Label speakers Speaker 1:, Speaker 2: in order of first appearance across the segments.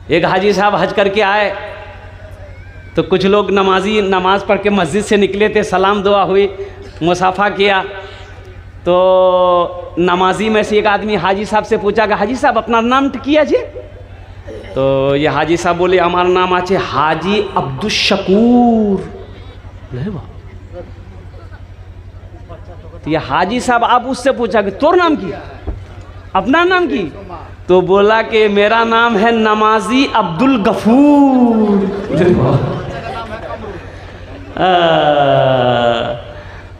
Speaker 1: एक हाजी साहब हज करके आए तो कुछ लोग नमाजी नमाज पढ़ के मस्जिद से निकले थे, सलाम दुआ हुई, मुसाफा किया। तो नमाजी में से एक आदमी हाजी साहब से पूछा कि हाजी साहब अपना नाम किया जी? तो ये हाजी साहब बोले हमारा नाम आछे हाजी अब्दुल शकूर। तो ये हाजी साहब आप उससे पूछा कि तोर नाम की, अपना नाम की? तो बोला कि मेरा नाम है नमाजी अब्दुल गफूर।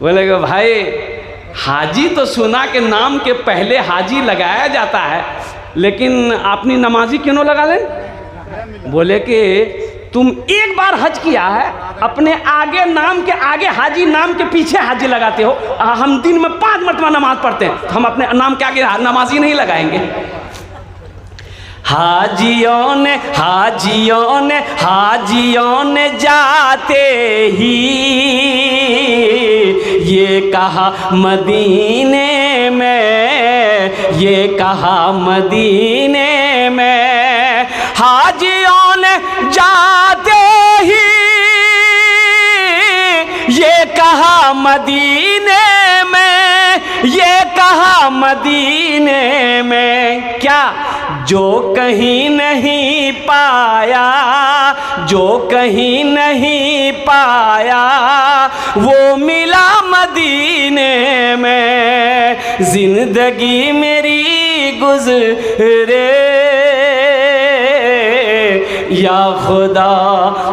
Speaker 1: बोले कि भाई हाजी तो सुना के नाम के पहले हाजी लगाया जाता है, लेकिन आपने नमाजी क्यों न लगा लें? बोले कि तुम एक बार हज किया है, अपने आगे नाम के आगे हाजी, नाम के पीछे हाजी लगाते हो। हम दिन में 5 मरतबा नमाज पढ़ते हैं, हम अपने नाम के आगे नमाजी नहीं लगाएंगे। हाजियों ने जाते ही ये कहा मदीने में, ये कहा मदीने में। हाजियों ने जाते ही ये कहा मदीने में, ये कहा मदीने में। क्या जो कहीं नहीं पाया, जो कहीं नहीं पाया वो मिला मदीने में। जिंदगी मेरी गुजरे या खुदा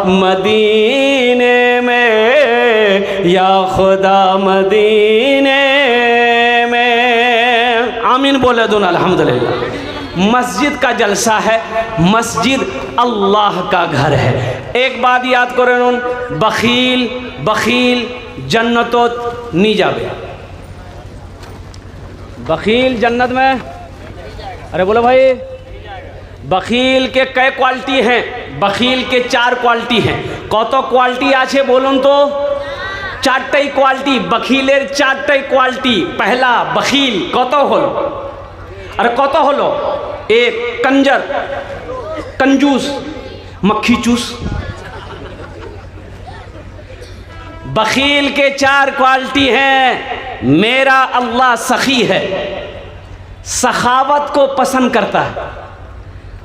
Speaker 1: मदीने में, या खुदा मदीने में। आमीन बोले दोनों अल्हम्दुलिल्लाह। मस्जिद का जलसा है, मस्जिद अल्लाह का घर है। एक बात याद करें, बखील बखील जन्नतोत नी जाबे। बखील जन्नत में, अरे बोलो भाई, बखील के कई क्वालिटी हैं? बखील के 4 क्वालिटी हैं। कत क्वालिटी आछे बोलुन तो? 4टाई क्वालिटी, बखीलेर 4टाई क्वालिटी। पहला बखील कत हलो? अरे कत हलो? एक कंजर, कंजूस, मक्खी चूस। बखील के 4 क्वालिटी हैं। मेरा अल्लाह सखी है, सखावत को पसंद करता है।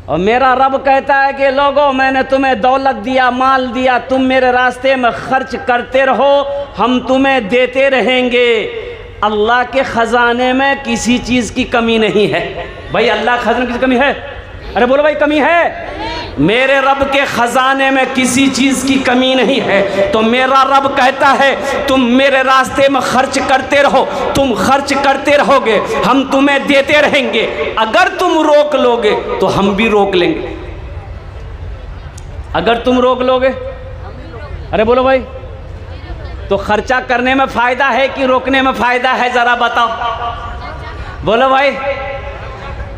Speaker 1: और मेरा रब कहता है कि लोगों मैंने तुम्हें दौलत दिया, माल दिया, तुम मेरे रास्ते में खर्च करते रहो, हम तुम्हें देते रहेंगे। अल्लाह के ख़जाने में किसी चीज़ की कमी नहीं है। भाई अल्लाह के ख़जाने में किसी कमी है? अरे बोलो भाई, कमी है? मेरे रब के ख़जाने में किसी चीज़ की कमी नहीं है। तो मेरा रब कहता है तुम मेरे रास्ते में खर्च करते रहो, तुम खर्च करते रहोगे, हम तुम्हें देते रहेंगे। अगर तुम रोक लोगे तो हम भी रोक लेंगे। अगर तुम रोक लोगे, अरे बोलो भाई, तो खर्चा करने में फ़ायदा है कि रोकने में फ़ायदा है? ज़रा बताओ, बोलो भाई।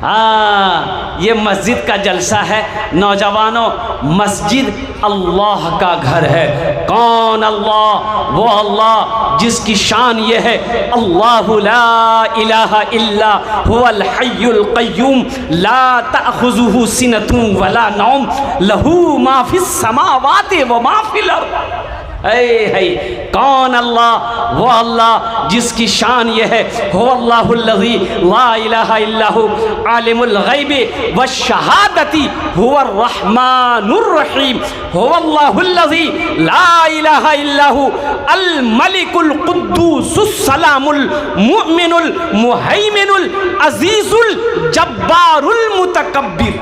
Speaker 1: हाँ, ये मस्जिद का जलसा है। नौजवानों, मस्जिद अल्लाह का घर है। कौन अल्लाह? वो अल्लाह जिसकी शान ये है, अल्लाहु ला इलाहा इल्ला हुवल हय्युल क़य्यूम ला तअख़ुज़ुहु सिनतुन वला नौम लहू मा फ़िस समावाति व मा फ़िल अर्ज़। है कौन अल्लाह? वो अल्लाह जिसकी शान ये है, हो अल्लाहुल्लज़ी ला इलाहा इल्लहु आलिमुल ग़ैबि वश्शहादति हुवर रहमानुर रहीम, हो अल्लाहुल्लज़ी ला इलाहा इल्लहु अल मलिकुल कुद्दूसुस सलामुल मुमिनुल मुहैमिनुल अज़ीज़ुल जब्बारुल मुतकब्बिर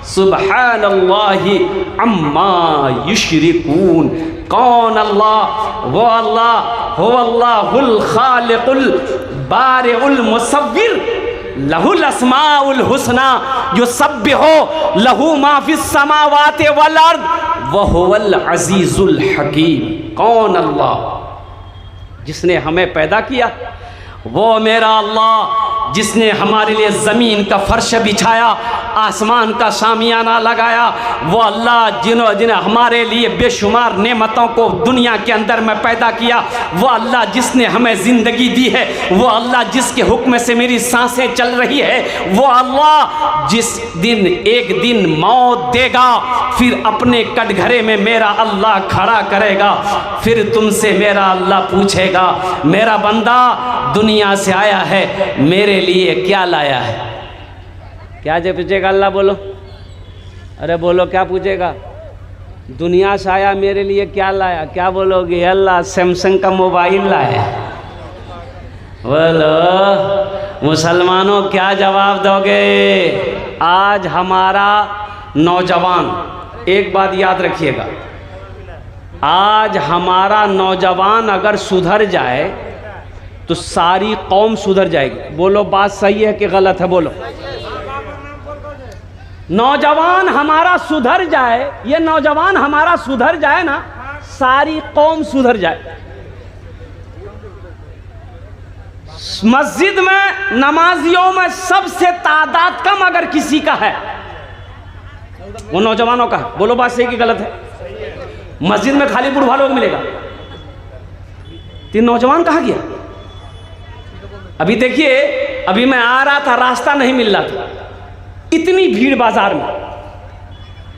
Speaker 1: सुब्हानल्लाहि अम्मा युश्रिकून। कौन अल्लाह? वो अल्लाह हो अल्लाहुल खालिकुल बारिउल मुसव्विर लहुल अस्माउल हुस्ना युसब्बिहु लहू मा फिस समावाति वल अर्द व हुवल अजीजुल हकीम। कौन अल्लाह? जिसने हमें पैदा किया, वो मेरा अल्लाह जिसने हमारे लिए ज़मीन का फर्श बिछाया, आसमान का सामियाना लगाया, वो अल्लाह जिन्हें हमारे लिए बेशुमार नेमतों को दुनिया के अंदर में पैदा किया, वो अल्लाह जिसने हमें ज़िंदगी दी है, वो अल्लाह जिसके हुक्म से मेरी सांसें चल रही है, वो अल्लाह जिस दिन एक दिन मौत देगा, फिर अपने कटघरे में मेरा अल्लाह खड़ा करेगा, फिर तुमसे मेरा अल्लाह पूछेगा, मेरा बंदा दुनिया से आया है, मेरे लिए क्या लाया है? क्या जो पूछेगा अल्लाह? बोलो, अरे बोलो, क्या पूछेगा? दुनिया से आया, मेरे लिए क्या लाया? क्या बोलोगे? अल्लाह सैमसंग का मोबाइल लाया। बोलो मुसलमानों, क्या जवाब दोगे? आज हमारा नौजवान, एक बात याद रखिएगा, आज हमारा नौजवान अगर सुधर जाए तो सारी कौम सुधर जाएगी। बोलो बात सही है कि गलत है? बोलो। नौजवान हमारा सुधर जाए, ये नौजवान हमारा सुधर जाए ना, सारी कौम सुधर जाए। मस्जिद में नमाजियों में सबसे तादाद कम अगर किसी का है, वो नौजवानों का है। बोलो बात सही कि गलत है? मस्जिद में खाली बुढ़वा लोग मिलेगा, तीन नौजवान कहाँ गया? अभी देखिए, अभी मैं आ रहा था, रास्ता नहीं मिल रहा था, इतनी भीड़ बाजार में।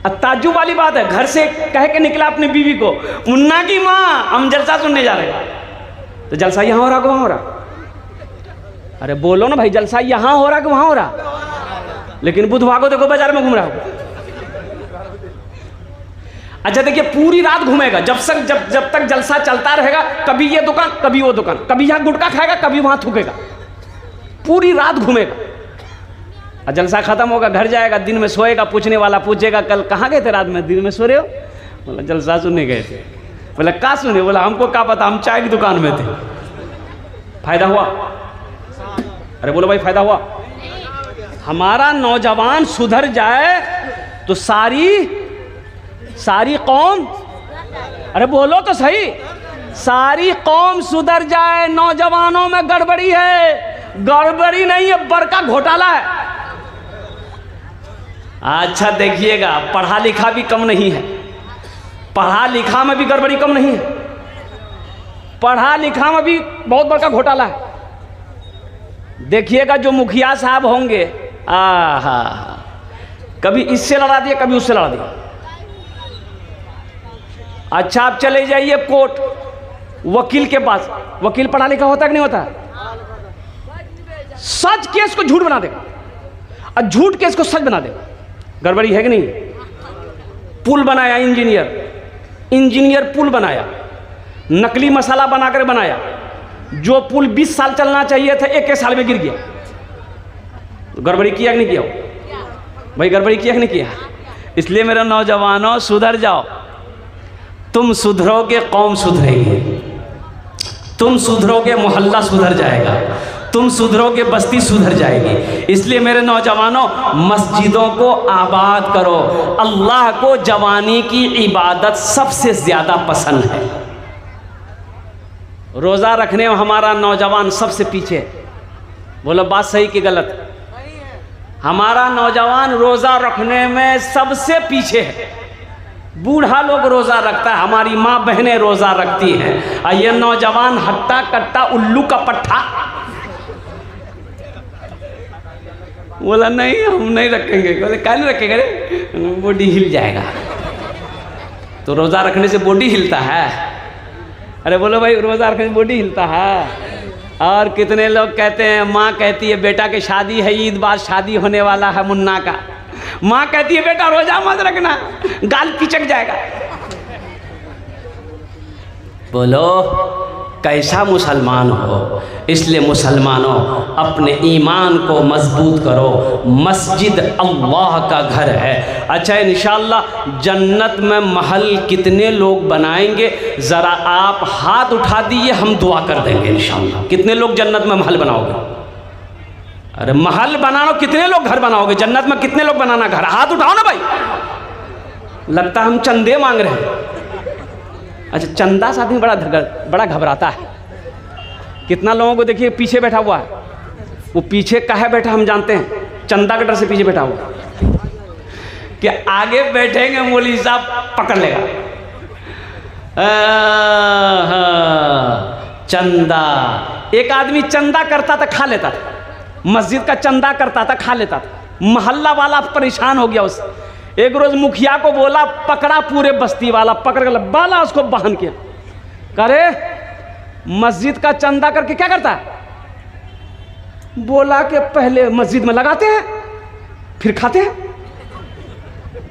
Speaker 1: अब ताज्जुब वाली बात है, घर से कह के निकला अपनी बीवी को, मुन्ना की माँ हम जलसा सुनने जा रहे हैं। तो जलसा यहाँ हो रहा कि वहाँ हो रहा? अरे बोलो ना भाई, जलसा यहाँ हो रहा कि वहाँ हो रहा? लेकिन बुधवार को देखो बाजार में घूम रहा हो। अच्छा देखिए, पूरी रात घूमेगा, जब तक जलसा चलता रहेगा, कभी ये दुकान कभी वो दुकान, कभी यहाँ गुटखा खाएगा कभी वहाँ थूकेगा, पूरी रात घूमेगा। और जलसा खत्म होगा, घर जाएगा, दिन में सोएगा, पूछने वाला पूछेगा कल कहाँ गए थे रात में? दिन में सो रहे हो? बोला जलसा सुनने गए थे। बोला क्या सुने? बोला हमको क्या पता, हम चाय की दुकान में थे। फायदा हुआ? अरे बोलो भाई, फायदा हुआ? हमारा नौजवान सुधर जाए तो सारी कौम, अरे बोलो तो सही, सारी कौम सुधर जाए। नौजवानों में गड़बड़ी है, गड़बड़ी नहीं है, बड़का घोटाला है। अच्छा देखिएगा, पढ़ा लिखा भी कम नहीं है, पढ़ा लिखा में भी गड़बड़ी कम नहीं है, पढ़ा लिखा में भी बहुत बड़का घोटाला है। देखिएगा जो मुखिया साहब होंगे, कभी इससे लड़ा दिया कभी उससे लड़ा दिया। अच्छा आप चले जाइए कोर्ट, वकील के पास, वकील पढ़ा लिखा होता है कि नहीं होता? सच केस को झूठ बना देगा और झूठ केस को सच बना देगा। गड़बड़ी है कि नहीं? पुल बनाया इंजीनियर पुल बनाया, नकली मसाला बनाकर बनाया, जो पुल 20 साल चलना चाहिए था 1 साल में गिर गया। तो गड़बड़ी किया कि नहीं किया? भाई गड़बड़ी किया कि नहीं किया? इसलिए मेरे नौजवानों, सुधर जाओ। तुम सुधरोगे कौम सुधरेगी, तुम सुधरोगे मोहल्ला सुधर जाएगा, तुम सुधरोगे बस्ती सुधर जाएगी। इसलिए मेरे नौजवानों, मस्जिदों को आबाद करो। अल्लाह को जवानी की इबादत सबसे ज़्यादा पसंद है। रोज़ा रखने में हमारा नौजवान सबसे पीछे है। बोलो बात सही कि गलत? हमारा नौजवान रोज़ा रखने में सबसे पीछे है। बूढ़ा लोग रोज़ा रखता है, हमारी माँ बहनें रोज़ा रखती हैं, और ये नौजवान हट्टा कट्टा उल्लू का पट्टा बोला नहीं हम नहीं रखेंगे। बोले क्या नहीं रखेंगे? बॉडी हिल जाएगा। तो रोज़ा रखने से बॉडी हिलता है? अरे बोलो भाई, रोज़ा रखने से बॉडी हिलता है। और कितने लोग कहते हैं, माँ कहती है बेटा की शादी है, ईद बाद शादी होने वाला है मुन्ना का, माँ कहती है बेटा रोजा मत रखना, गाल पिचक जाएगा। बोलो कैसा मुसलमान हो? इसलिए मुसलमानों, अपने ईमान को मजबूत करो। मस्जिद अल्लाह का घर है। अच्छा इंशाअल्लाह जन्नत में महल कितने लोग बनाएंगे, ज़रा आप हाथ उठा दीजिए, हम दुआ कर देंगे इंशाअल्लाह। कितने लोग जन्नत में महल बनाओगे? अरे महल बनाओ, कितने लोग घर बनाओगे जन्नत में? कितने लोग बनाना घर? हाथ उठाओ ना भाई। लगता हम चंदे मांग रहे हैं। अच्छा चंदा से आदमी बड़ा घबराता है। कितना लोगों को देखिए पीछे बैठा हुआ है, वो पीछे काहे बैठा हम जानते हैं, चंदा के डर से पीछे बैठा हुआ। कि आगे बैठेंगे मौलवी साहब पकड़ लेगा। चंदा, एक आदमी चंदा करता था खा लेता था, मस्जिद का चंदा करता था खा लेता था, मोहल्ला वाला परेशान हो गया उससे। एक रोज मुखिया को बोला, पकड़ा पूरे बस्ती वाला, पकड़ कर बाला उसको बहन किया, करे मस्जिद का चंदा करके क्या करता है? बोला कि पहले मस्जिद में लगाते हैं फिर खाते हैं।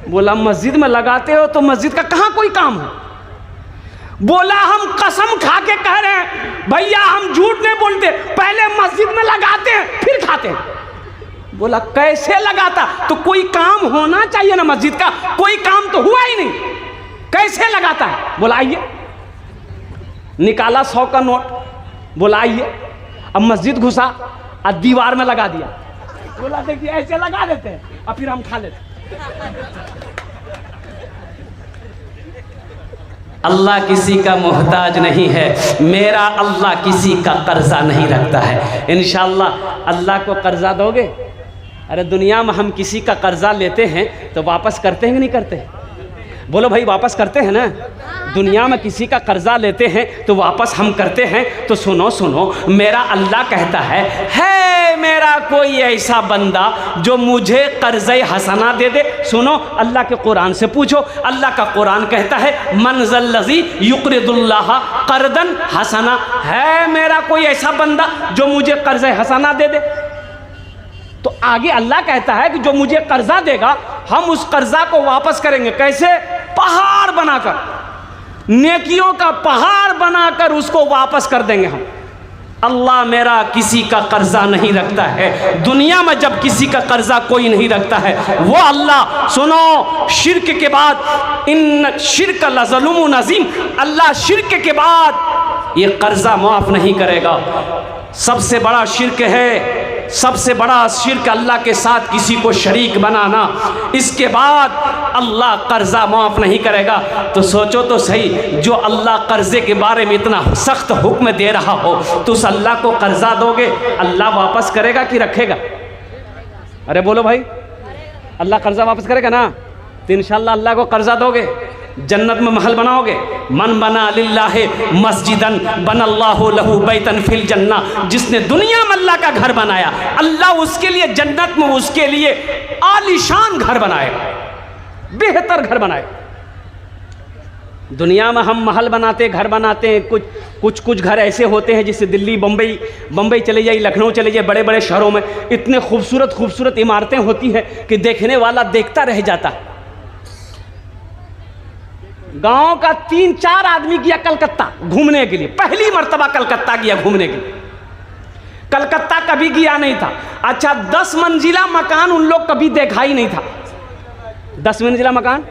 Speaker 1: बोला मस्जिद में लगाते हो तो मस्जिद का कहां कोई काम है? बोला हम कसम खा के कह रहे हैं भैया, हम झूठ नहीं बोलते, पहले मस्जिद में लगाते हैं फिर खाते हैं। बोला कैसे लगाता? तो कोई काम होना चाहिए ना मस्जिद का, कोई काम तो हुआ ही नहीं, कैसे लगाता है? बोला आइए, निकाला 100 का नोट, बोला आइए, अब मस्जिद घुसा और दीवार में लगा दिया। बोला देखिए ऐसे लगा देते हैं और फिर हम खा लेते। अल्लाह किसी का मोहताज नहीं है, मेरा अल्लाह किसी का कर्जा नहीं रखता है। इंशाअल्लाह अल्लाह को कर्जा दोगे? अरे दुनिया में हम किसी का कर्जा लेते हैं तो वापस करते हैं कि नहीं करते? बोलो भाई, वापस करते हैं ना? दुनिया में किसी का कर्जा लेते हैं तो वापस हम करते हैं। तो सुनो सुनो, मेरा अल्लाह कहता है मेरा कोई ऐसा बंदा जो मुझे कर्ज़े हसना दे दे। सुनो, अल्लाह के कुरान से पूछो, अल्लाह का कुरान कहता है मनज़ल्लज़ी युक़रिदुल्लाह क़र्दन हसना, है मेरा कोई ऐसा बंदा जो मुझे कर्ज़े हसना दे दे। तो आगे अल्लाह कहता है कि जो मुझे कर्जा देगा हम उस कर्जा को वापस करेंगे। कैसे? पहाड़ बनाकर, नेकियों का पहाड़ बनाकर उसको वापस कर देंगे हम। अल्लाह मेरा किसी का कर्जा नहीं रखता है। दुनिया में जब किसी का कर्जा कोई नहीं रखता है वो अल्लाह, सुनो, शिर्क के बाद, इन शिर्क लज़ुल्मुन अज़ीम, अल्लाह शिर्क के बाद ये कर्जा माफ नहीं करेगा। सबसे बड़ा शिर्क है, सबसे बड़ा शिर्क अल्लाह के साथ किसी को शरीक बनाना। इसके बाद अल्लाह कर्जा माफ नहीं करेगा। तो सोचो तो सही, जो अल्लाह कर्जे के बारे में इतना सख्त हुक्म दे रहा हो तो उस अल्लाह को कर्जा दोगे, अल्लाह वापस करेगा कि रखेगा? अरे बोलो भाई, अल्लाह कर्जा वापस करेगा ना? तो इंशाअल्लाह अल्लाह को कर्जा दोगे, जन्नत में महल बनाओगे। मन बना लिल्लाहि मस्जिदन बनल्लाहु लहू बैतन फिल जन्ना, जिसने दुनिया में अल्लाह का घर बनाया, अल्लाह उसके लिए जन्नत में उसके लिए आलीशान घर बनाएगा, बेहतर घर बनाएगा। दुनिया में हम महल बनाते, घर बनाते हैं, कुछ घर ऐसे होते हैं जिससे दिल्ली, बम्बई चले जाइए, लखनऊ चले जाइए, बड़े बड़े शहरों में इतने खूबसूरत इमारतें होती हैं कि देखने वाला देखता रह जाता। गांव का 3-4 आदमी गया कलकत्ता घूमने के लिए, पहली मर्तबा कलकत्ता गया घूमने के लिए। कलकत्ता कभी गया नहीं था। अच्छा, 10 मंजिला मकान उन लोग कभी देखा ही नहीं था। 10 मंजिला मकान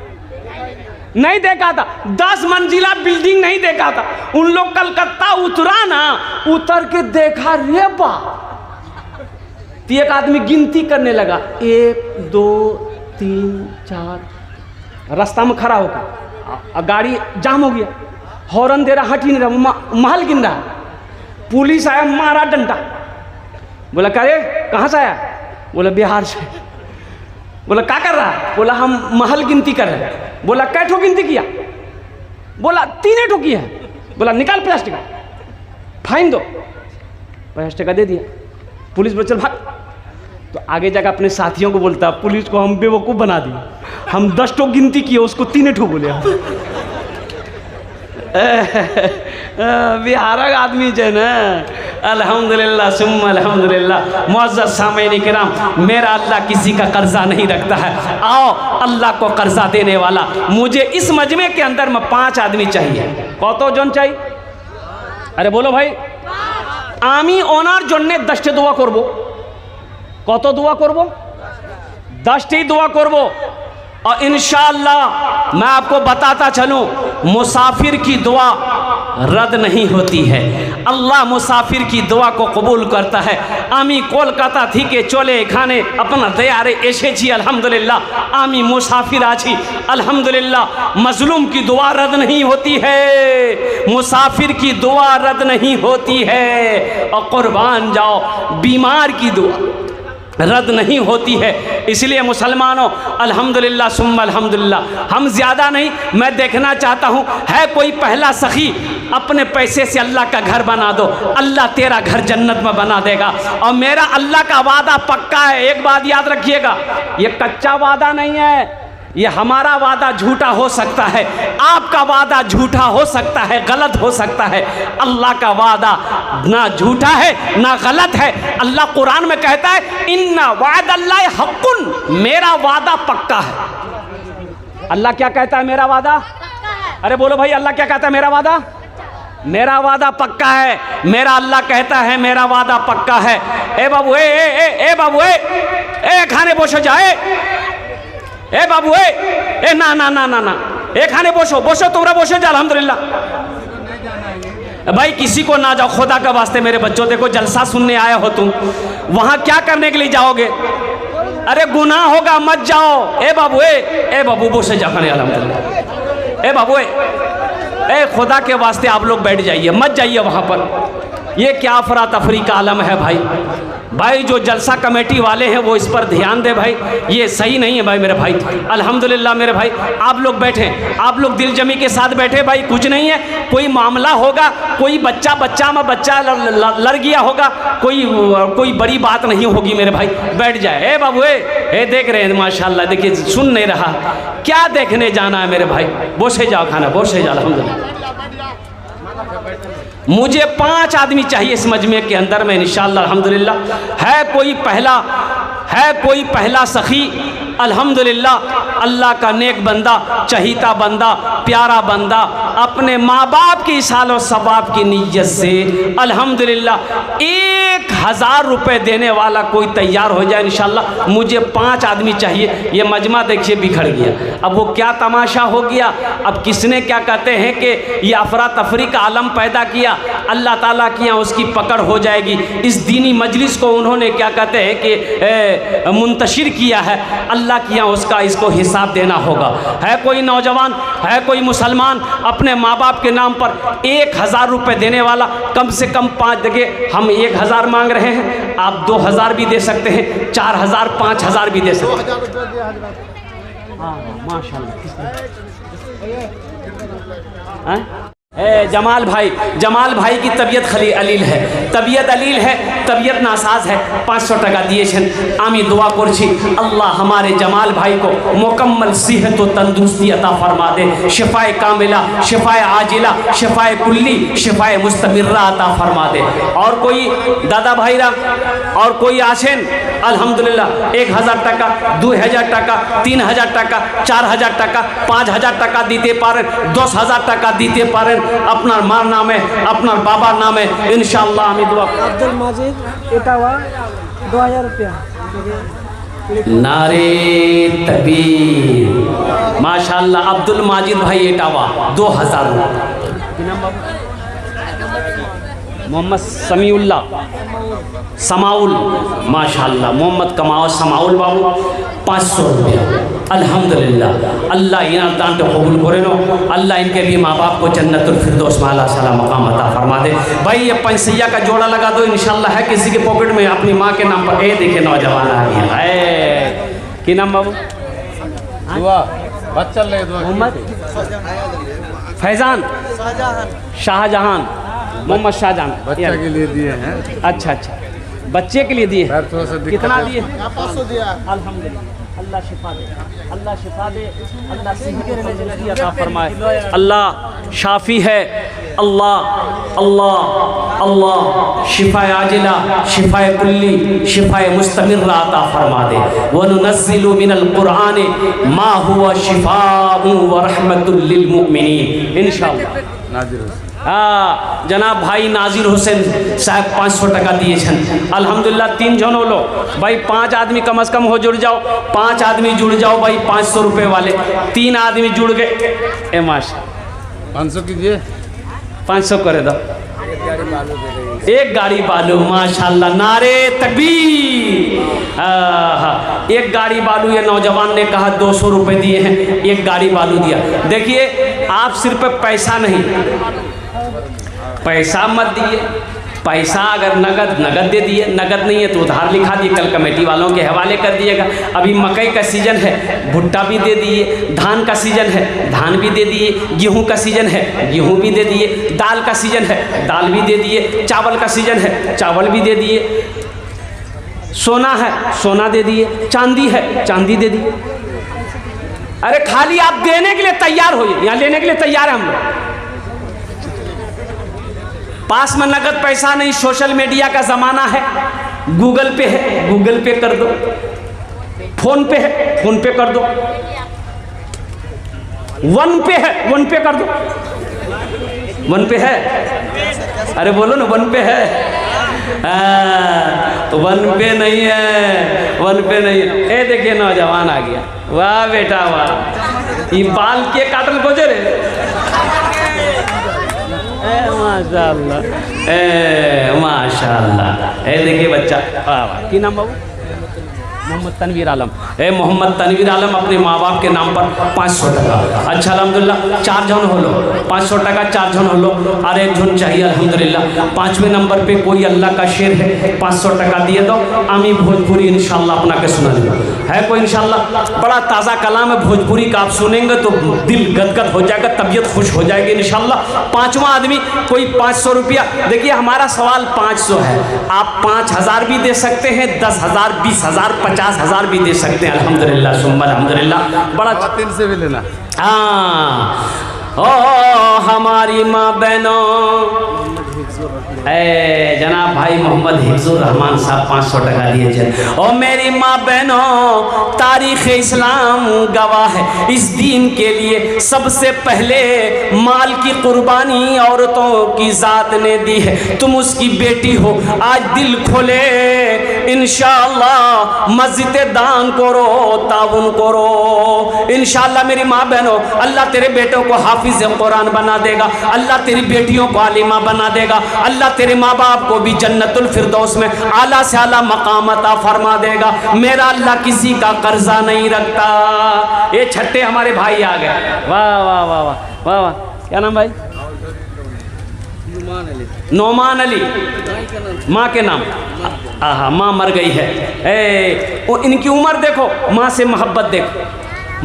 Speaker 1: नहीं देखा था, 10 मंजिला बिल्डिंग नहीं देखा था। उन लोग कलकत्ता उतरा ना, उतर के देखा, रे बा, एक आदमी गिनती करने लगा, 1 2 3 4, रास्ता में खड़ा होकर गाड़ी जाम हो गया, हॉर्न दे रहा, हट ही नहीं रहा, महल गिन रहा। पुलिस आया, मारा डंडा। बोला करे कहाँ से आया? बोला बिहार से। बोला क्या कर रहा है? बोला हम महल गिनती कर रहे हैं। बोला कै ठो गिनती किया? बोला 3 ठो किया है। बोला निकाल 50 टका, फाइन दो। 50 टका दे दिया। पुलिस बोला चल भाग। तो आगे जाकर अपने साथियों को बोलता, पुलिस को हम बेवकूफ़ बना दिए, हम 10 ठो गिनती किए, उसको 3 ठो बोले। बिहार का आदमी जो है ना, अल्हम्दुलिल्लाह सुम्मा अल्हम्दुलिल्लाह। मुअज़्ज़ज़ सामईन किराम, मेरा अल्लाह किसी का कर्जा नहीं रखता है। आओ अल्लाह को कर्जा देने वाला, मुझे इस मजमे के अंदर में 5 आदमी चाहिए। कतो जन चाहिए? अरे बोलो भाई, आमी ओनार जन्ने 10 दुआ करबो। कत दुआ करबो? 10टी दुआ करबो। और इंशाअल्लाह मैं आपको बताता चलूं, मुसाफिर की दुआ रद्द नहीं होती है। अल्लाह मुसाफिर की दुआ को कबूल करता है। आमी कोलकाता थी के चले खाने अपना तैयारे एसेছি अल्हम्दुलिल्लाह। आमी मुसाफिर आছি अल्हम्दुलिल्लाह। मजलूम की दुआ रद्द नहीं होती है, मुसाफिर की दुआ रद्द नहीं होती है। और कुर्बान जाओ, बीमार की दुआ, रद्द नहीं होती है। इसलिए मुसलमानों, अल्हम्दुलिल्लाह सुम्मा अल्हम्दुलिल्लाह, हम ज़्यादा नहीं, मैं देखना चाहता हूँ है कोई पहला सखी अपने पैसे से अल्लाह का घर बना दो, अल्लाह तेरा घर जन्नत में बना देगा। और मेरा अल्लाह का वादा पक्का है। एक बात याद रखिएगा, ये कच्चा वादा नहीं है, ये हमारा वादा झूठा हो सकता है, आपका वादा झूठा हो सकता है, गलत हो सकता है। अल्लाह का वादा ना झूठा है ना गलत है। अल्लाह कुरान में कहता है इन्ना वादल्लाहि हक़्क़ुन, मेरा वादा पक्का है। अल्लाह क्या कहता है? मेरा वादा। अरे बोलो भाई, अल्लाह क्या कहता है? मेरा वादा, मेरा वादा पक्का है। मेरा अल्लाह कहता है मेरा वादा पक्का है। ए बाबू, ए बाबू, ए खाने बोशो जाए, ए बाबू, ए ना ना ना ना ना, ए खाने बोशो बोशो, तुमरा बोशो जा। अल्हम्दुलिल्लाह भाई, किसी को ना जाओ, खुदा का वास्ते मेरे बच्चों, देखो जलसा सुनने आए हो तुम, वहां क्या करने के लिए जाओगे? अरे गुनाह होगा, मत जाओ। ए बाबू, ए बाबू बोशे जा खाने। अल्हम्दुलिल्लाह, ए बाबू, ए खुदा के वास्ते आप लोग बैठ जाइए, मत जाइए वहां पर। ये क्या अफरा तफरी का आलम है भाई। भाई जो जलसा कमेटी वाले हैं वो इस पर ध्यान दे भाई, ये सही नहीं है भाई मेरे भाई। अल्हम्दुलिल्लाह मेरे भाई, आप लोग बैठे, आप लोग दिल जमी के साथ बैठे भाई, कुछ नहीं है, कोई मामला होगा, कोई बच्चा में बच्चा लड़ गया होगा, कोई बड़ी बात नहीं होगी मेरे भाई, बैठ जाए। ए बाबू, ए देख रहे हैं माशाल्लाह, देखिए सुन नहीं रहा, क्या देखने जाना है मेरे भाई, बोसे जाओ खाना, बोसे जाओ। अल्हम्दुलिल्लाह मुझे 5 आदमी चाहिए इस मजमे के अंदर में इंशाअल्लाह। अल्हम्दुलिल्लाह है कोई पहला सखी, अल्हम्दुलिल्लाह अल्लाह का नेक बंदा, चहीता बंदा, प्यारा बंदा, अपने माँ बाप की इसाल और सवाब की नीयत से अल्हम्दुलिल्लाह 1000 रुपये देने वाला कोई तैयार हो जाए इंशाअल्लाह। मुझे 5 आदमी चाहिए। ये मजमा देखिए बिखर गया, अब वो क्या तमाशा हो गया। अब किसने क्या कहते हैं कि ये अफरा तफरी का आलम पैदा किया, अल्लाह ताला की यहाँ उसकी पकड़ हो जाएगी। इस दीनी मजलिस को उन्होंने क्या कहते हैं कि मुंतशिर किया है, अल्लाह की यहाँ उसका इसको हिसाब देना होगा। है कोई नौजवान, है कोई मुसलमान अपने माँ बाप के नाम पर 1000 रुपये देने वाला, कम से कम 5 जगह हम 1000 मांग रहे हैं, आप 2000 भी दे सकते हैं, 4000 5000 भी दे सकते हैं। माशाल्लाह। जमाल भाई की तबीयत अलील है, तबीयत नासाज है, 500 टाका दिए आमी दुआ करছি अल्लाह हमारे जमाल भाई को मुकम्मल सेहत और तंदुरुस्ती अता फरमा दे, शिफाए कामिला, शिफाए आजिला, शिफाए कुल्ली, शिफाए मुस्तमिर्रा अता फरमा दे। और कोई दादा भाईरा और कोई आसेन अल्हम्दुलिल्लाह 1000 টাকা, 2000 টাকা, 3000 টাকা, 4000 টাকা, 5000 টাকা দিতে পারেন, 10000 টাকা দিতে পারেন আপনার মার নামে, আপনার বাবার নামে ইনশাআল্লাহ। আমি দোয়া আব্দুল মাজিদ এটাওয়া 2000 रुपया। नारे तकबीर, माशाअल्लाह। अब्दुल माजिद भाई एटावा 2000 रुपये। मोहम्मद समाउल माशाअल्लाह, मोहम्मद समाउल बाबू 500 रुपया। अल्हम्दुलिल्लाह, अल्लाह इनाम दान तो कबूल करे नो, अल्लाह इनके लिए माँ बाप को जन्नतुल फिरदौस में आला सला मकाम अता फरमा दे। भाई ये 500 का जोड़ा लगा दो इंशाअल्लाह। है किसी के पॉकेट में अपनी माँ के नाम पर, देखे नौजवान आ गया, कि नाम बाबू? मोहम्मद फैजान, शाहजहान, मोहम्मद शाहजहान बच्चे के लिए दिए हैं। अच्छा, बच्चे के लिए दिए। कितना दिए? 500 दिया। अल्हम्दुलिल्लाह, अल्लाह शिफा दे, अल्लाह शिफा दे, अल्लाह सेहत अता फरमाए। अल्लाह शाफी है, अल्लाह अल्लाह अल्लाह शिफाए आजिला, शिफाए कुल्ली, शिफाए मुस्तमिर्रा अता फरमा दे। व नुनज़्ज़िलु मिनल कुरान मा हुवा शिफाउन व रहमतुल लिल मुमिनीन इंशाअल्लाह। जनाब भाई नाजिर हुसैन साहब 500 टाका दिए छन। अल्हम्दुलिल्लाह 3 जन हो लो भाई, 5 आदमी कम से कम हो जुड़ जाओ, 5 आदमी जुड़ जाओ भाई 500 रुपये वाले, 3 आदमी जुड़ गए। ए माशा 500 कीजिए, 500 करे दो, एक गाड़ी बालू माशाल्लाह। नारे तकबीर। एक गाड़ी बालू, ये नौजवान ने कहा 200 रुपये दिए हैं, एक गाड़ी बालू दिया। देखिए आप सिर्फ पैसा नहीं, पैसा मत दिए, पैसा अगर नगद दे दिए, नगद नहीं है तो उधार लिखा दिए, कल कमेटी वालों के हवाले कर दिएगा। अभी मकई का सीज़न है, भुट्टा भी दे दिए, धान का सीज़न है, धान भी दे दिए, गेहूं का सीज़न है, गेहूं भी दे दिए, दाल का सीज़न है, दाल भी दे दिए, चावल का सीज़न है, चावल भी दे दिए, सोना है, सोना दे दिए, चांदी है, चांदी दे दिए। अरे खाली आप देने के लिए तैयार होइए, यहाँ लेने के लिए तैयार है हम लोग। पास में नगद पैसा नहीं, सोशल मीडिया का ज़माना है, गूगल पे है, गूगल पे कर दो, फोन पे है, फोन पे कर दो, वन पे है, वन पे कर दो, वन पे है, अरे बोलो ना वन पे है, वन पे नहीं है, वन पे नहीं है। ए देखिए नौजवान आ गया, वाह बेटा वाह, ये बाल के काटल को रे, माशाअल्लाह, माशाअल्लाह। देखिए बच्चा, वाह वाह, की नाम बाबू? मोहम्मद तनवीर आलम। मोहम्मद तनवीर आलम अपने माँ बाप के नाम पर 500 टका। अच्छा अल्हम्दुलिल्लाह, 4 जन हो लो, 500 टका 4 जन हो लो, और 1 जन चाहिए अल्हम्दुलिल्लाह। 5वें नंबर पे कोई अल्लाह का शेर है, 500 टका दिए दो। आमी भोजपुरी इंशाल्लाह अपना के सुना है कोई इंशाल्लाह, बड़ा ताज़ा कलाम है भोजपुरी का, आप सुनेंगे तो दिल गदगद हो जाएगा, तबीयत खुश हो जाएगी इंशाल्लाह। 5वां आदमी कोई 500 रुपया। देखिए हमारा सवाल 500 है, आप 5000 भी दे सकते हैं, 10,000, 20,000, 50,000 भी दे सकते हैं। अल्हम्दुलिल्लाह सुम्मा अल्हम्दुलिल्लाह। बड़ा 3 से भी लेना। हाँ, ओ हमारी माँ बहनों, जनाब भाई मोहम्मद हिफ्जुर रहमान साहब 500 टका दिए थे। और मेरी माँ बहनों, तारीख़ इस्लाम गवाह है, इस दीन के लिए सबसे पहले माल की कुर्बानी औरतों की ज़ात ने दी है। तुम उसकी बेटी हो, आज दिल खोले इंशाअल्लाह मस्जिद दान करो, ताउन करो इंशाअल्लाह। मेरी माँ बहनों, अल्लाह तेरे बेटों को हाफिज़ कुरान बना देगा, अल्लाह तेरी बेटियों को आलिमा बना देगा, अल्लाह तेरे माँ बाप को भी जन्नतुल फिरदौस में आला से आला मकाम अता फरमा देगा। मेरा अल्लाह किसी का कर्जा नहीं रखता। ये छठे हमारे भाई आ गए, वाह वाह वाह वाह वाह वाह। क्या नाम भाई? नौमान अली, माँ के नाम। आहा, माँ मर गई है। वो इनकी उम्र देखो, माँ से मोहब्बत देखो,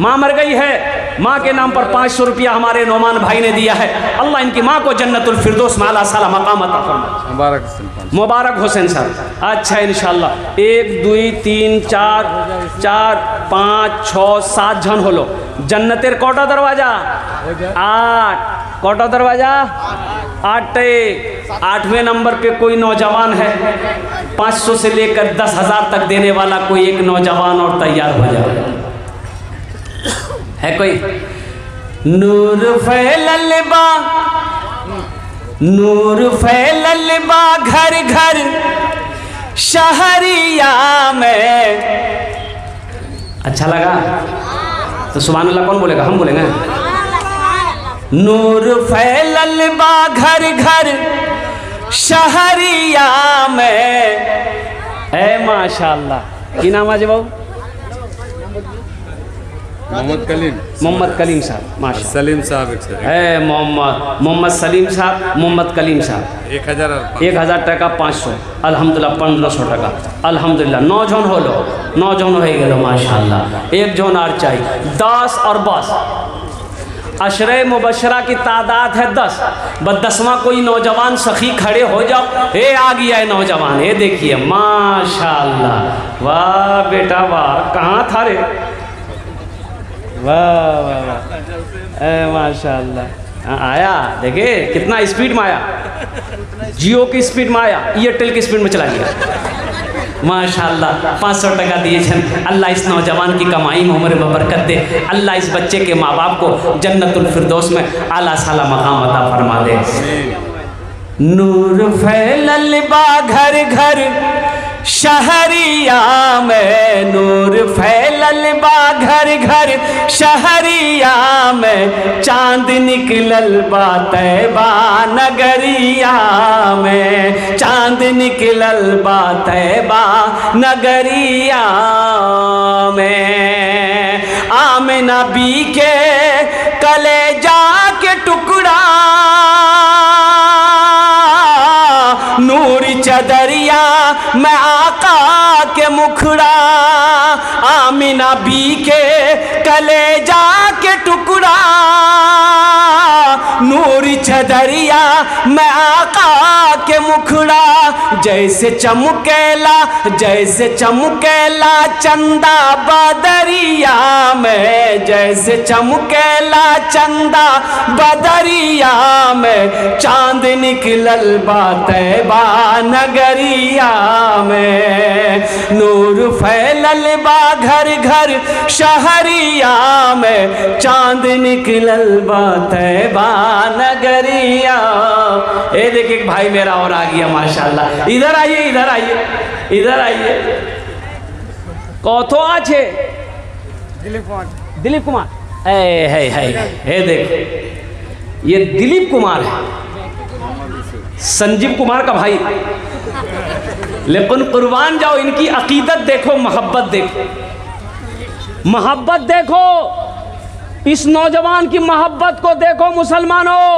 Speaker 1: माँ मर गई है, माँ के नाम पर 500 रुपया हमारे नौमान भाई ने दिया है। अल्लाह इनकी माँ को जन्नतुल फिरदौस में आला साला मकाम अता फरमाए। मुबारक हुसैन साहब। अच्छा इंशाअल्लाह 1 2 3 4 4 5 6 7 जन होलो। जन्नतेर कोटा दरवाजा 8, कोटा दरवाजा 8। 8वें नंबर पे कोई नौजवान है, 500 से लेकर 10,000 तक देने वाला कोई एक नौजवान और तैयार हो जाए है कोई? नूर फैलल बा, नूर फैलल बा घर घर शहरिया में। अच्छा लगा तो सुभान अल्लाह कौन बोलेगा? हम बोलेंगे। नूर फैलल बा घर घर शहरिया में। माशाअल्लाह। की नाम है बाबू?
Speaker 2: मोहम्मद कलीम।
Speaker 1: मोहम्मद कलीम साहब, माशा।
Speaker 2: सलीम साहब
Speaker 1: है मोहम्मद सलीम साहब, मोहम्मद कलीम साहब। 1000 टका 500, अल्हम्दुलिल्लाह 1500 टका अल्हम्दुलिल्लाह। 9 जन हो लो, 9 जन हो गए माशाअल्लाह। 1 जन और चाहिए। 10 और बस अशरे मुबशरा की तादाद है 10, बस 10वां कोई नौजवान सखी खड़े हो जाओ। हे आ गया है नौजवान, ये देखिए माशाअल्लाह। वाह बेटा वाह, कहाँ था रे? वाह वाह वाह, माशाअल्लाह। आया, देखिए कितना स्पीड में आया, जियो की स्पीड में आया, एयरटेल की स्पीड में चला गया माशाअल्लाह। 500 टका दिए छन। अल्लाह इस नौजवान की कमाई में उम्र में बरकत दे। अल्लाह इस बच्चे के माँ बाप को जन्नतुल फिरदौस में आला साला मकाम अता फरमा दे। नूर फैलल बा घर घर शहरिया में, नूर फैलल बा घर घर शहरिया में। चांद निकलल बा तैबा नगरिया में, चांद निकलल बा तैबा नगरिया में। आमिना बी के कलेजा के टुकड़ा नूर मैं आका के मुखड़ा, आमिना बी के कलेजा के टुकड़ा, नूरी चदरिया मैं आका के मुखड़ा, जैसे चमकेला चंदा बदरिया में, जैसे चमकेला चंदा बदरिया में, चांद निकलल बा तैबा नगरिया में, नूर फैलल बा घर घर शहरिया में, चांद निकलल बा तैबा नगरिया। ये देखिए एक भाई मेरा और आ गया माशाल्लाह। इधर आइए, इधर आइए, इधर आइए। कौथो आछे? दिलीप कुमार। है देख, ये दिलीप कुमार है, संजीव कुमार का भाई। लेकिन कुर्बान जाओ, इनकी अकीदत देखो, मोहब्बत देखो, मोहब्बत देखो, इस नौजवान की मोहब्बत को देखो मुसलमानों।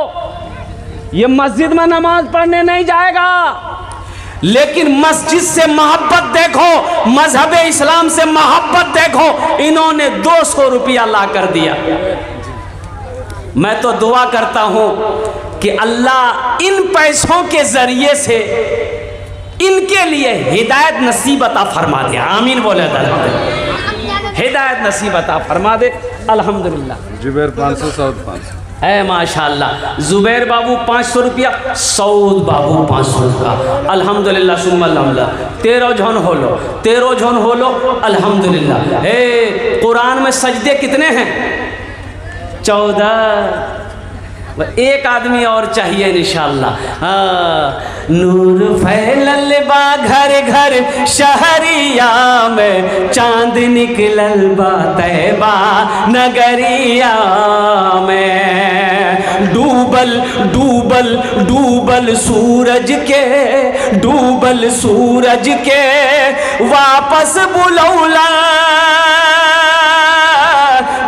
Speaker 1: ये मस्जिद में नमाज पढ़ने नहीं जाएगा, लेकिन मस्जिद से मोहब्बत देखो, मजहब इस्लाम से मोहब्बत देखो। इन्होंने 200 रुपया ला कर दिया। मैं तो दुआ करता हूं कि अल्लाह इन पैसों के जरिए से इनके लिए हिदायत नसीब अता फरमा दे। आमीन बोले, हिदायत नसीब अता फरमा दे। अल्हम्दुलिल्लाह।
Speaker 2: जुबैर 500, सऊद 500
Speaker 1: है माशाल्लाह। जुबैर बाबू 500 रुपया, सऊद बाबू 500 का। अल्हम्दुलिल्लाह सुम्मा अल्हम्दुलिल्लाह। 13 जन हो लो, 13 जन हो लो। अल्हम्दुलिल्लाह। हे, कुरान में सजदे कितने हैं? 14। एक आदमी और चाहिए इंशाअल्लाह। नूर फैलल बा घर घर शहरिया में, चांद निकलल बा तैबा नगरिया में, डूबल डूबल डूबल सूरज के, डूबल सूरज के वापस बुलौला,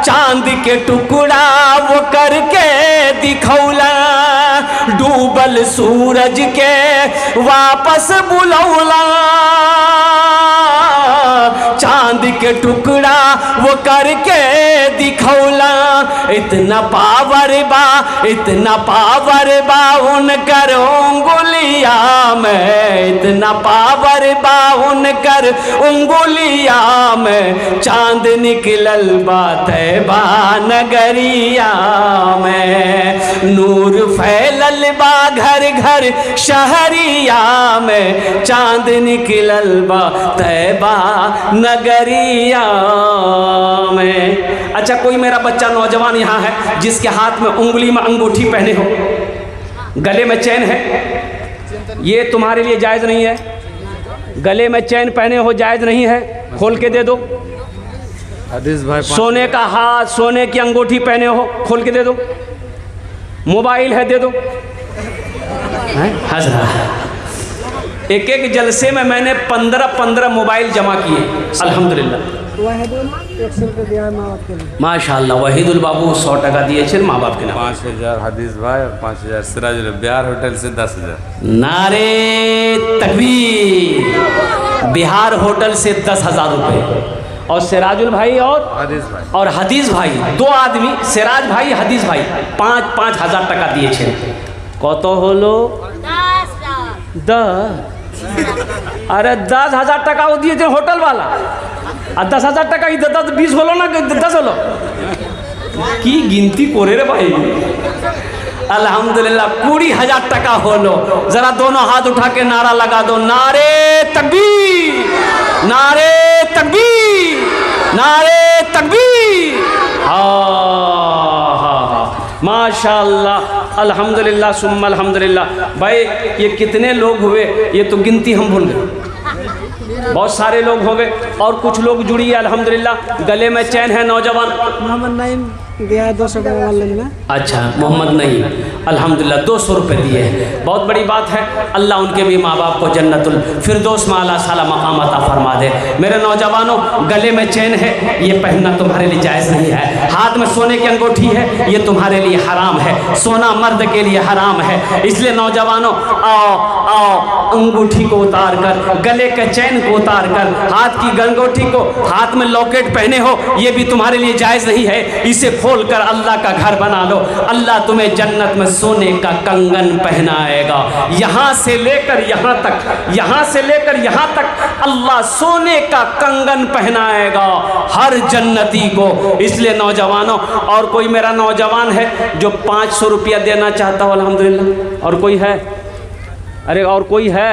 Speaker 1: चांद के टुकड़ा वो करके दिखौला, डूबल सूरज के वापस बुलौला, चांद के टुकड़ा वो करके दिखौला। इतना पावर बा, इतना पावर बा उनकर उंगुलिया में, इतना पावर बा उनकर उंगुलिया में, चांद निकलल बा तैबा नगरिया में, नूर फैलल बा घर घर शहरिया में, चांद निकलल बा तैबा नगरिया में। अच्छा, कोई मेरा बच्चा नौजवान यहाँ है जिसके हाथ में उंगली में अंगूठी पहने हो, गले में चैन है, ये तुम्हारे लिए जायज़ नहीं है। गले में चैन पहने हो जायज़ नहीं है, खोल के दे दो।
Speaker 2: हदीस भाई
Speaker 1: सोने का हाथ, सोने की अंगूठी पहने हो, खोल के दे दो। मोबाइल है, दे दो। एक एक जलसे में मैंने 15 मोबाइल जमा किए अल्हम्दुलिल्लाह। माशाअल्लाह। वहीदुल बाबू 100 दिए थे माँ बाप के नाम।
Speaker 2: 5000 हदीस भाई और 5000 सिराजुल बिहार होटल से 10,000।
Speaker 1: नारे तकबीर। बिहार होटल से 10,000 रुपये। और सिराजुल भाई और हदीस भाई 2 आदमी, सिराज भाई हदीस भाई 5-5 हज़ार टका दिए थे। कत हलो 10। अरे 10,000 टका वो दिए थे होटल वाला, और 10,000 टका 20 हलो ना 10 हलो की गिनती करे रे भाई। अल्हम्दुलिल्लाह 20,000 टका होलो। जरा दोनों हाथ उठा के नारा लगा दो, नारे तकबीर, नारे तकबीर, नारे तकबीर। माशाअल्लाह, अल्हम्दुलिल्लाह सुम्मा अल्हम्दुलिल्लाह। भाई ये कितने लोग हुए, ये तो गिनती हम भूल गए। बहुत सारे लोग हो गए और कुछ लोग जुड़ी है अल्हम्दुलिल्लाह। गले में चैन है नौजवान।
Speaker 3: मोहम्मद नईम दिया है 200 टका वाले में।
Speaker 1: अच्छा, मोहम्मद नईम अल्हम्दुलिल्लाह 200 रुपये दिए हैं, बहुत बड़ी बात है। अल्लाह उनके भी माँ बाप को जन्नतुल फिरदौस में आला साला मकाम अता फरमा दे। मेरे नौजवानों, गले में चैन है, ये पहनना तुम्हारे लिए जायज़ नहीं है। हाथ में सोने की अंगूठी है, ये तुम्हारे लिए हराम है, सोना मर्द के लिए हराम है। इसलिए नौजवानों, आओ आओ अंगूठी को उतार कर, गले के चैन को उतार कर, हाथ की अंगूठी को, हाथ में लॉकेट पहने हो, ये भी तुम्हारे लिए जायज़ नहीं है। इसे खोल कर अल्लाह का घर बना लो, अल्लाह तुम्हें जन्नत में सोने का कंगन पहनाएगा। यहाँ से लेकर यहाँ तक, यहाँ से लेकर यहाँ तक अल्लाह सोने का कंगन पहनाएगा हर जन्नती को। इसलिए नौजवानों, और कोई मेरा नौजवान है जो 500 रुपया देना चाहता हो? अल्हम्दुलिल्लाह। और कोई है? अरे और कोई है?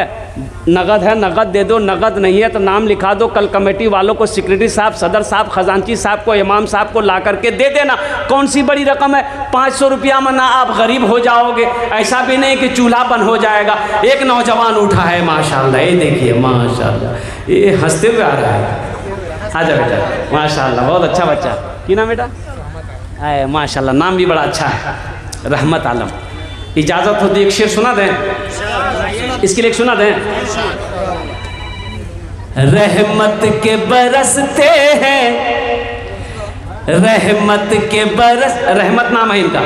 Speaker 1: नगद है, नगद दे दो। नगद नहीं है तो नाम लिखा दो, कल कमेटी वालों को, सेक्रेटरी साहब, सदर साहब, खजांची साहब को, इमाम साहब को ला करके दे देना। कौन सी बड़ी रकम है? 500 रुपया में ना आप गरीब हो जाओगे, ऐसा भी नहीं कि चूल्हा बंद हो जाएगा। एक नौजवान उठा है माशाल्लाह, ये देखिए माशाल्लाह, ये हंसते हुए आ रहा है। आजा बेटा, माशाल्लाह बहुत अच्छा बच्चा। की नाम बेटा? आए माशाल्लाह, नाम भी बड़ा अच्छा है, रहमत आलम। इजाज़त हो तो एक शेर सुना दें, इसके लिए सुना दें। रहमत के बरसते हैं, रहमत के बरस, रहमत नाम है इनका,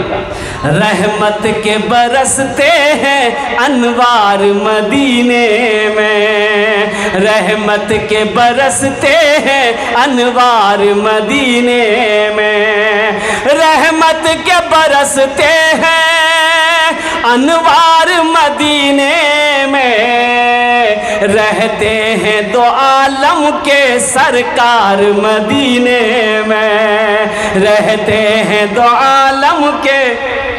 Speaker 1: रहमत के बरसते हैं अनवार मदीने में, रहमत के बरसते हैं अनवार मदीने में, रहमत के बरसते हैं अनवार मदीने में, रहते हैं दो आलम के सरकार मदीने में, रहते हैं दो आलम के।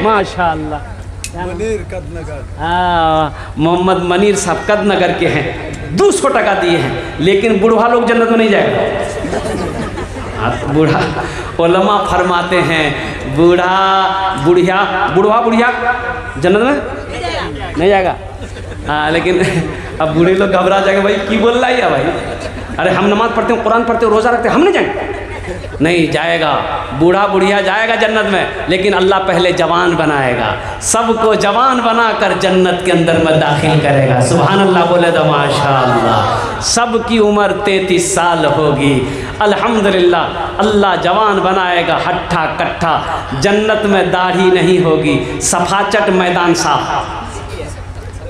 Speaker 1: माशाअल्लाह,
Speaker 3: मनीर कदनगर,
Speaker 1: मोहम्मद मनीर साहब कदनगर के हैं। 200 टका दिए हैं, लेकिन बूढ़ा लोग जन्नत में नहीं जाएगा। बूढ़ा उलमा फरमाते हैं, बूढ़ा बुढ़िया, बुढ़वा बुढ़िया जन्नत में नहीं जाएगा। हाँ, लेकिन अब बूढ़े लोग घबरा जाएंगे, भाई की बोल रहा है भाई, अरे हम नमाज पढ़ते हैं, कुरान पढ़ते हैं, रोज़ा रखते हैं, हम नहीं जाएंगे। नहीं जाएगा, बूढ़ा बुढ़िया जाएगा जन्नत में, लेकिन अल्लाह पहले जवान बनाएगा, सबको जवान बनाकर जन्नत के अंदर में दाखिल करेगा। सुभान अल्लाह बोले तो माशाअल्लाह। सबकी उम्र 33 साल होगी, अल्हम्दुलिल्लाह। अल्लाह जवान बनाएगा, हट्ठा कट्ठा, जन्नत में दाढ़ी नहीं होगी, सफाचट, मैदान साफ,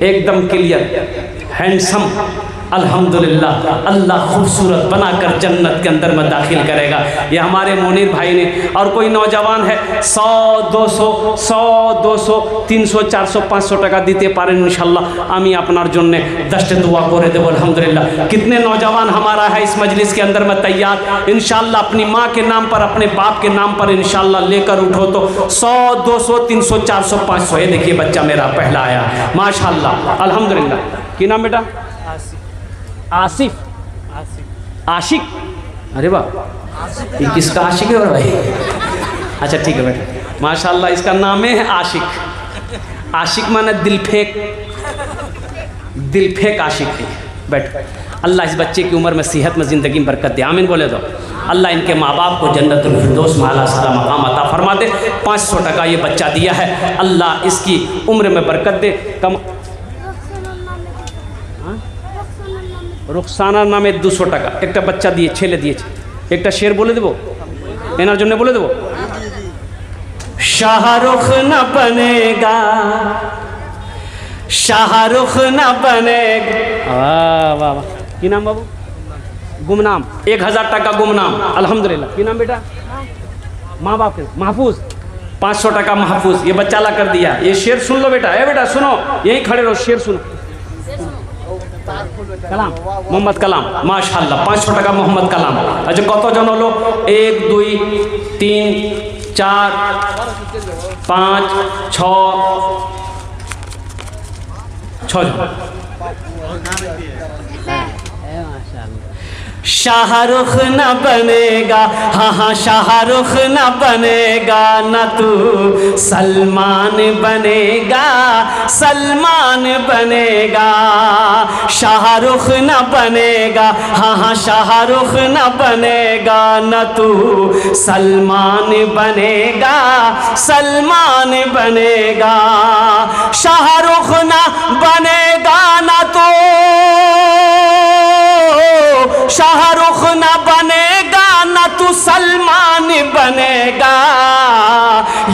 Speaker 1: एकदम क्लियर, हैंडसम। अल्हम्दुलिल्लाह, अल्लाह खूबसूरत बनाकर जन्नत के अंदर में दाखिल करेगा। ये हमारे मुनीर भाई ने। और कोई नौजवान है 100 200 100 200 300 400 500 টাকা দিতে পারেন ইনশাআল্লাহ, আমি আপনার জন্য 10 दुआ করে দেব। अल्हम्दुलिल्लाह, कितने नौजवान हमारा है इस मजलिस के अंदर में तैयार? इंशाअल्लाह अपनी माँ के नाम पर, अपने बाप के नाम पर इंशाअल्लाह लेकर उठो तो 100 200 300 400 500। ये देखिए बच्चा मेरा पहला आया, माशाअल्लाह, अल्हम्दुलिल्लाह। की नाम बेटा? आसिफ। आशिक? अरे वाह, ये किसका आशिक है भाई? अच्छा ठीक है बेटा, माशाअल्लाह, इसका नाम है आशिक। आशिक माने दिल फेंक, दिल फेंक आशिक है। बैठ, अल्लाह इस बच्चे की उम्र में, सेहत में, ज़िंदगी में बरकत दे, आमीन बोले दो। अल्लाह इनके माँ बाप को जन्नतुल फिरदौस में आला साला मकाम अता फरमा दे। 500 टका ये बच्चा दिया है, अल्लाह इसकी उम्र में बरकत दे। कम रुखसाना नामे 200 টাকা একটা বাচ্চা দিয়ে, ছেলে দিয়েছে। একটা শের বলে দেবো, এনার জন্য বলে দেবো। শাহরুখ না বনেগা, শাহরুখ না বনেগা। वाह वाह वाह। কি নাম বাবু? गुमनाम। 1000 টাকা गुमनाम, अल्हम्दुलिल्लाह। কি नाम बेटा? माँ बाप के महफूज। 500 টাকা महफूज, ये बच्चा ला कर दिया। ये शेर सुन लो बेटा, ए बेटा सुनो, यहीं खड़े रहो, शेर सुनो। कलाम, मोहम्मद कलाम, माशाअल्लाह, 500 টাকা मोहम्मद कलाम। अच्छा कत जन हलो? 1 2 3 4 5 6 जन। शाहरुख न बनेगा, हाँ हाँ शाहरुख न बनेगा, न तू सलमान बनेगा, सलमान बनेगा। शाहरुख न बनेगा, हाँ हाँ शाहरुख न बनेगा, न तू सलमान बनेगा, सलमान बनेगा। शाहरुख न बनेगा, न तू शाहरुख न बनेगा, न तू मुसलमान बनेगा।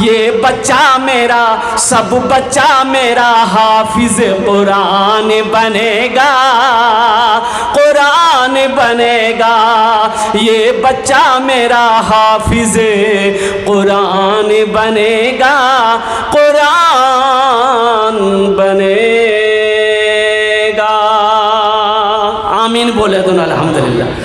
Speaker 1: ये बच्चा मेरा, सब बच्चा मेरा हाफिज कुरान बनेगा, कुरान बनेगा। ये बच्चा मेरा हाफिज कुरान बनेगा, कुरान बनेगा। आमीन बोले तो अल्हम्दुलिल्लाह।